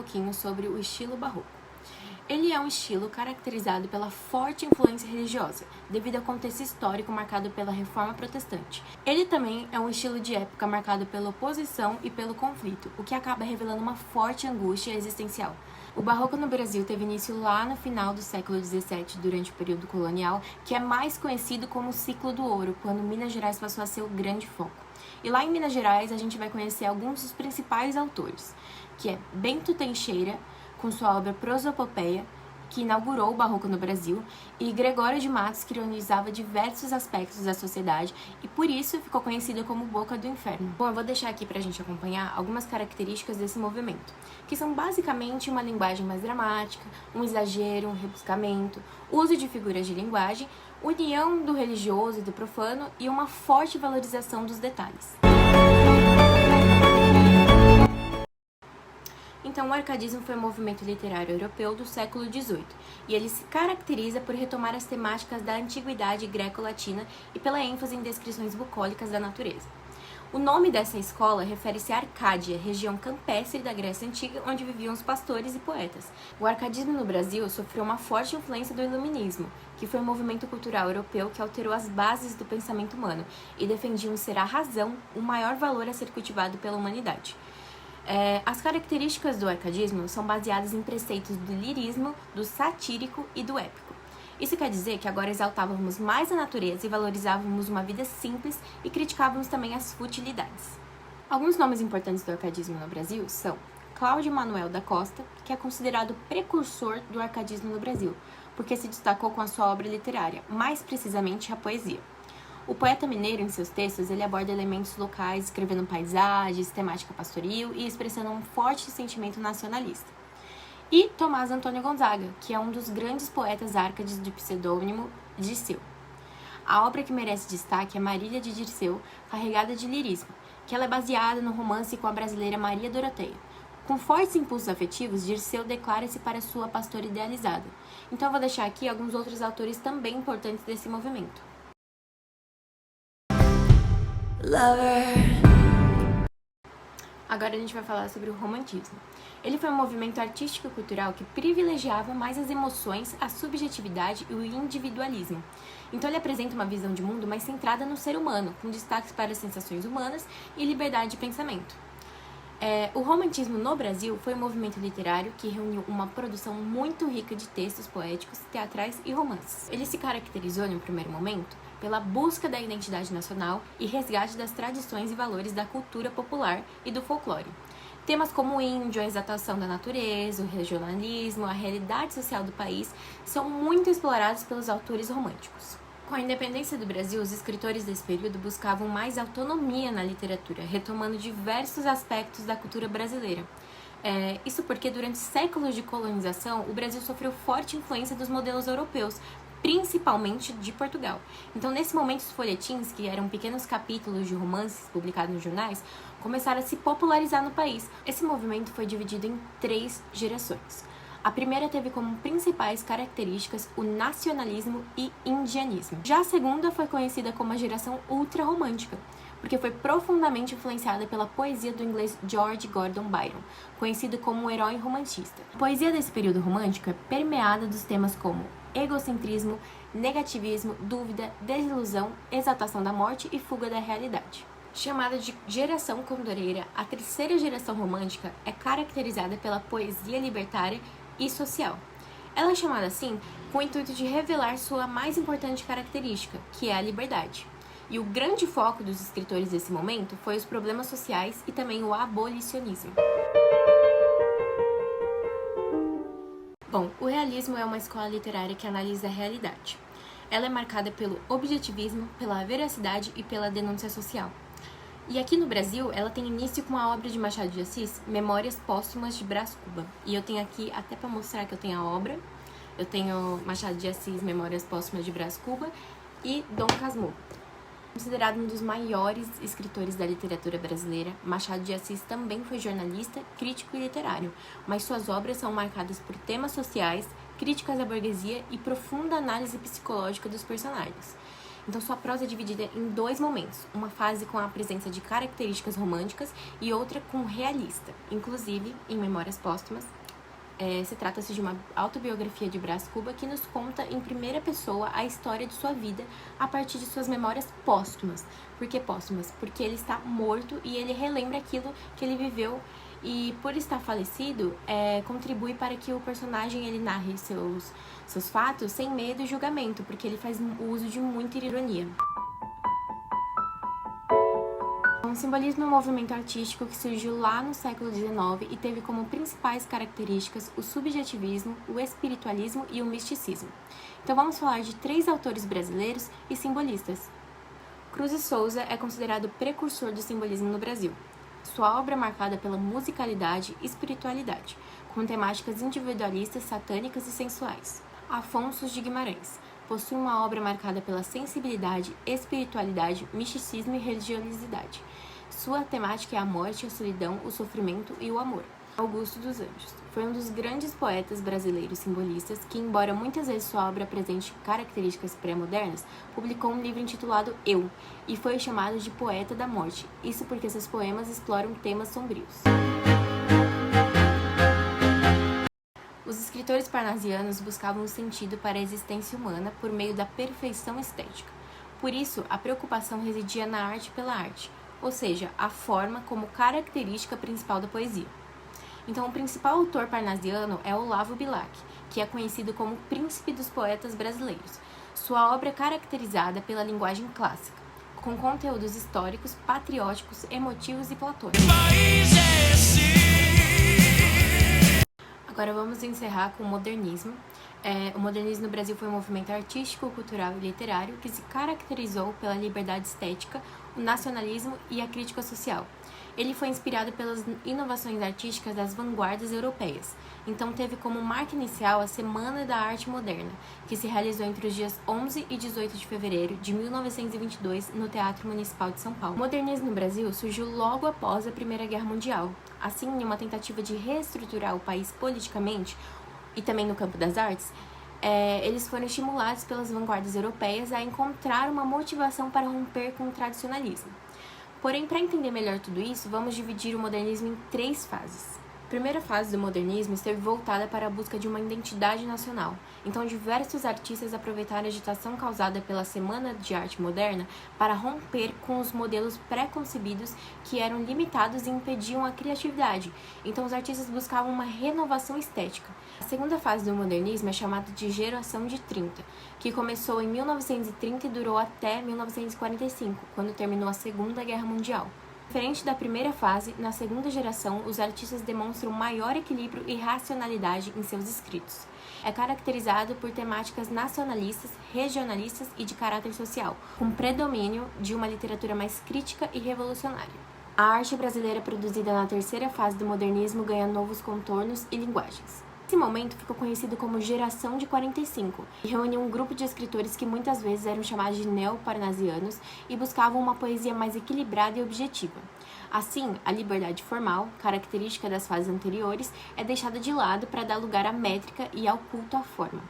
pouquinho sobre o estilo barroco. Ele é um estilo caracterizado pela forte influência religiosa, devido ao contexto histórico marcado pela Reforma Protestante. Ele também é um estilo de época marcado pela oposição e pelo conflito, o que acaba revelando uma forte angústia existencial. O barroco no Brasil teve início lá no final do século XVII, durante o período colonial, que é mais conhecido como o Ciclo do Ouro, quando Minas Gerais passou a ser o grande foco. E lá em Minas Gerais a gente vai conhecer alguns dos principais autores, que é Bento Teixeira, com sua obra Prosopopeia, que inaugurou o barroco no Brasil, e Gregório de Matos, que ironizava diversos aspectos da sociedade e por isso ficou conhecido como Boca do Inferno. Bom, eu vou deixar aqui pra gente acompanhar algumas características desse movimento, que são basicamente uma linguagem mais dramática, um exagero, um rebuscamento, uso de figuras de linguagem, união do religioso e do profano e uma forte valorização dos detalhes. Então, o arcadismo foi um movimento literário europeu do século XVIII, e ele se caracteriza por retomar as temáticas da antiguidade greco-latina e pela ênfase em descrições bucólicas da natureza. O nome dessa escola refere-se à Arcádia, região campestre da Grécia Antiga, onde viviam os pastores e poetas. O arcadismo no Brasil sofreu uma forte influência do iluminismo, que foi um movimento cultural europeu que alterou as bases do pensamento humano e defendiam ser a razão o maior valor a ser cultivado pela humanidade. As características do arcadismo são baseadas em preceitos do lirismo, do satírico e do épico. Isso quer dizer que agora exaltávamos mais a natureza e valorizávamos uma vida simples e criticávamos também as futilidades. Alguns nomes importantes do arcadismo no Brasil são Cláudio Manuel da Costa, que é considerado precursor do arcadismo no Brasil, porque se destacou com a sua obra literária, mais precisamente a poesia. O poeta mineiro, em seus textos, ele aborda elementos locais, escrevendo paisagens, temática pastoril e expressando um forte sentimento nacionalista. E Tomás Antônio Gonzaga, que é um dos grandes poetas árcades de pseudônimo Dirceu. A obra que merece destaque é Marília de Dirceu, carregada de lirismo, que ela é baseada no romance com a brasileira Maria Doroteia. Com fortes impulsos afetivos, Dirceu declara-se para sua pastora idealizada. Então eu vou deixar aqui alguns outros autores também importantes desse movimento. Agora a gente vai falar sobre o romantismo. Ele foi um movimento artístico e cultural que privilegiava mais as emoções, a subjetividade e o individualismo. Então ele apresenta uma visão de mundo mais centrada no ser humano, com destaques para as sensações humanas e liberdade de pensamento. O romantismo no Brasil foi um movimento literário que reuniu uma produção muito rica de textos poéticos, teatrais e romances. Ele se caracterizou, em um primeiro momento, pela busca da identidade nacional e resgate das tradições e valores da cultura popular e do folclore. Temas como o índio, a exaltação da natureza, o regionalismo, a realidade social do país são muito explorados pelos autores românticos. Com a independência do Brasil, os escritores desse período buscavam mais autonomia na literatura, retomando diversos aspectos da cultura brasileira. Isso porque durante séculos de colonização, o Brasil sofreu forte influência dos modelos europeus, principalmente de Portugal. Então, nesse momento, os folhetins, que eram pequenos capítulos de romances publicados nos jornais, começaram a se popularizar no país. Esse movimento foi dividido em 3 gerações. A primeira teve como principais características o nacionalismo e indianismo. Já a segunda foi conhecida como a geração ultrarromântica, porque foi profundamente influenciada pela poesia do inglês George Gordon Byron, conhecido como um herói romantista. A poesia desse período romântico é permeada dos temas como egocentrismo, negativismo, dúvida, desilusão, exaltação da morte e fuga da realidade. Chamada de geração condoreira, a terceira geração romântica é caracterizada pela poesia libertária e social. Ela é chamada assim com o intuito de revelar sua mais importante característica, que é a liberdade. E o grande foco dos escritores desse momento foi os problemas sociais e também o abolicionismo. Bom, o realismo é uma escola literária que analisa a realidade. Ela é marcada pelo objetivismo, pela veracidade e pela denúncia social. E aqui no Brasil, ela tem início com a obra de Machado de Assis, Memórias Póstumas de Brás Cuba. E eu tenho aqui, até para mostrar que eu tenho a obra, eu tenho Machado de Assis, Memórias Póstumas de Brás Cuba e Dom Casmurro. Considerado um dos maiores escritores da literatura brasileira, Machado de Assis também foi jornalista, crítico e literário, mas suas obras são marcadas por temas sociais, críticas à burguesia e profunda análise psicológica dos personagens. Então sua prosa é dividida em dois momentos, uma fase com a presença de características românticas e outra com realista. Inclusive, em Memórias Póstumas, se trata-se de uma autobiografia de Brás Cubas que nos conta em primeira pessoa a história de sua vida a partir de suas memórias póstumas. Por que póstumas? Porque ele está morto e ele relembra aquilo que ele viveu e, por estar falecido, contribui para que o personagem ele narre seus fatos sem medo e julgamento, porque ele faz uso de muita ironia. O simbolismo é um movimento artístico que surgiu lá no século XIX e teve como principais características o subjetivismo, o espiritualismo e o misticismo. Então vamos falar de 3 autores brasileiros e simbolistas. Cruz e Souza é considerado precursor do simbolismo no Brasil. Sua obra é marcada pela musicalidade e espiritualidade, com temáticas individualistas, satânicas e sensuais. Afonso de Guimarães possui uma obra marcada pela sensibilidade, espiritualidade, misticismo e religiosidade. Sua temática é a morte, a solidão, o sofrimento e o amor. Augusto dos Anjos foi um dos grandes poetas brasileiros simbolistas que, embora muitas vezes sua obra apresente características pré-modernas, publicou um livro intitulado Eu, e foi chamado de poeta da morte, isso porque seus poemas exploram temas sombrios. Os escritores parnasianos buscavam um sentido para a existência humana por meio da perfeição estética. Por isso, a preocupação residia na arte pela arte, ou seja, a forma como característica principal da poesia. Então, o principal autor parnasiano é Olavo Bilac, que é conhecido como príncipe dos poetas brasileiros. Sua obra é caracterizada pela linguagem clássica, com conteúdos históricos, patrióticos, emotivos e platônicos. Agora vamos encerrar com o modernismo. O modernismo no Brasil foi um movimento artístico, cultural e literário que se caracterizou pela liberdade estética, o nacionalismo e a crítica social. Ele foi inspirado pelas inovações artísticas das vanguardas europeias. Então teve como marca inicial a Semana da Arte Moderna, que se realizou entre os dias 11 e 18 de fevereiro de 1922 no Teatro Municipal de São Paulo. O modernismo no Brasil surgiu logo após a Primeira Guerra Mundial. Assim, em uma tentativa de reestruturar o país politicamente e também no campo das artes, eles foram estimulados pelas vanguardas europeias a encontrar uma motivação para romper com o tradicionalismo. Porém, para entender melhor tudo isso, vamos dividir o modernismo em 3 fases. A primeira fase do modernismo esteve voltada para a busca de uma identidade nacional. Então, diversos artistas aproveitaram a agitação causada pela Semana de Arte Moderna para romper com os modelos pré-concebidos que eram limitados e impediam a criatividade. Então, os artistas buscavam uma renovação estética. A segunda fase do modernismo é chamada de Geração de 30, que começou em 1930 e durou até 1945, quando terminou a Segunda Guerra Mundial. Diferente da primeira fase, na segunda geração, os artistas demonstram maior equilíbrio e racionalidade em seus escritos. É caracterizado por temáticas nacionalistas, regionalistas e de caráter social, com predomínio de uma literatura mais crítica e revolucionária. A arte brasileira produzida na terceira fase do modernismo ganha novos contornos e linguagens. Esse momento ficou conhecido como Geração de 45 e reuniu um grupo de escritores que muitas vezes eram chamados de neoparnasianos e buscavam uma poesia mais equilibrada e objetiva. Assim, a liberdade formal, característica das fases anteriores, é deixada de lado para dar lugar à métrica e ao culto à forma.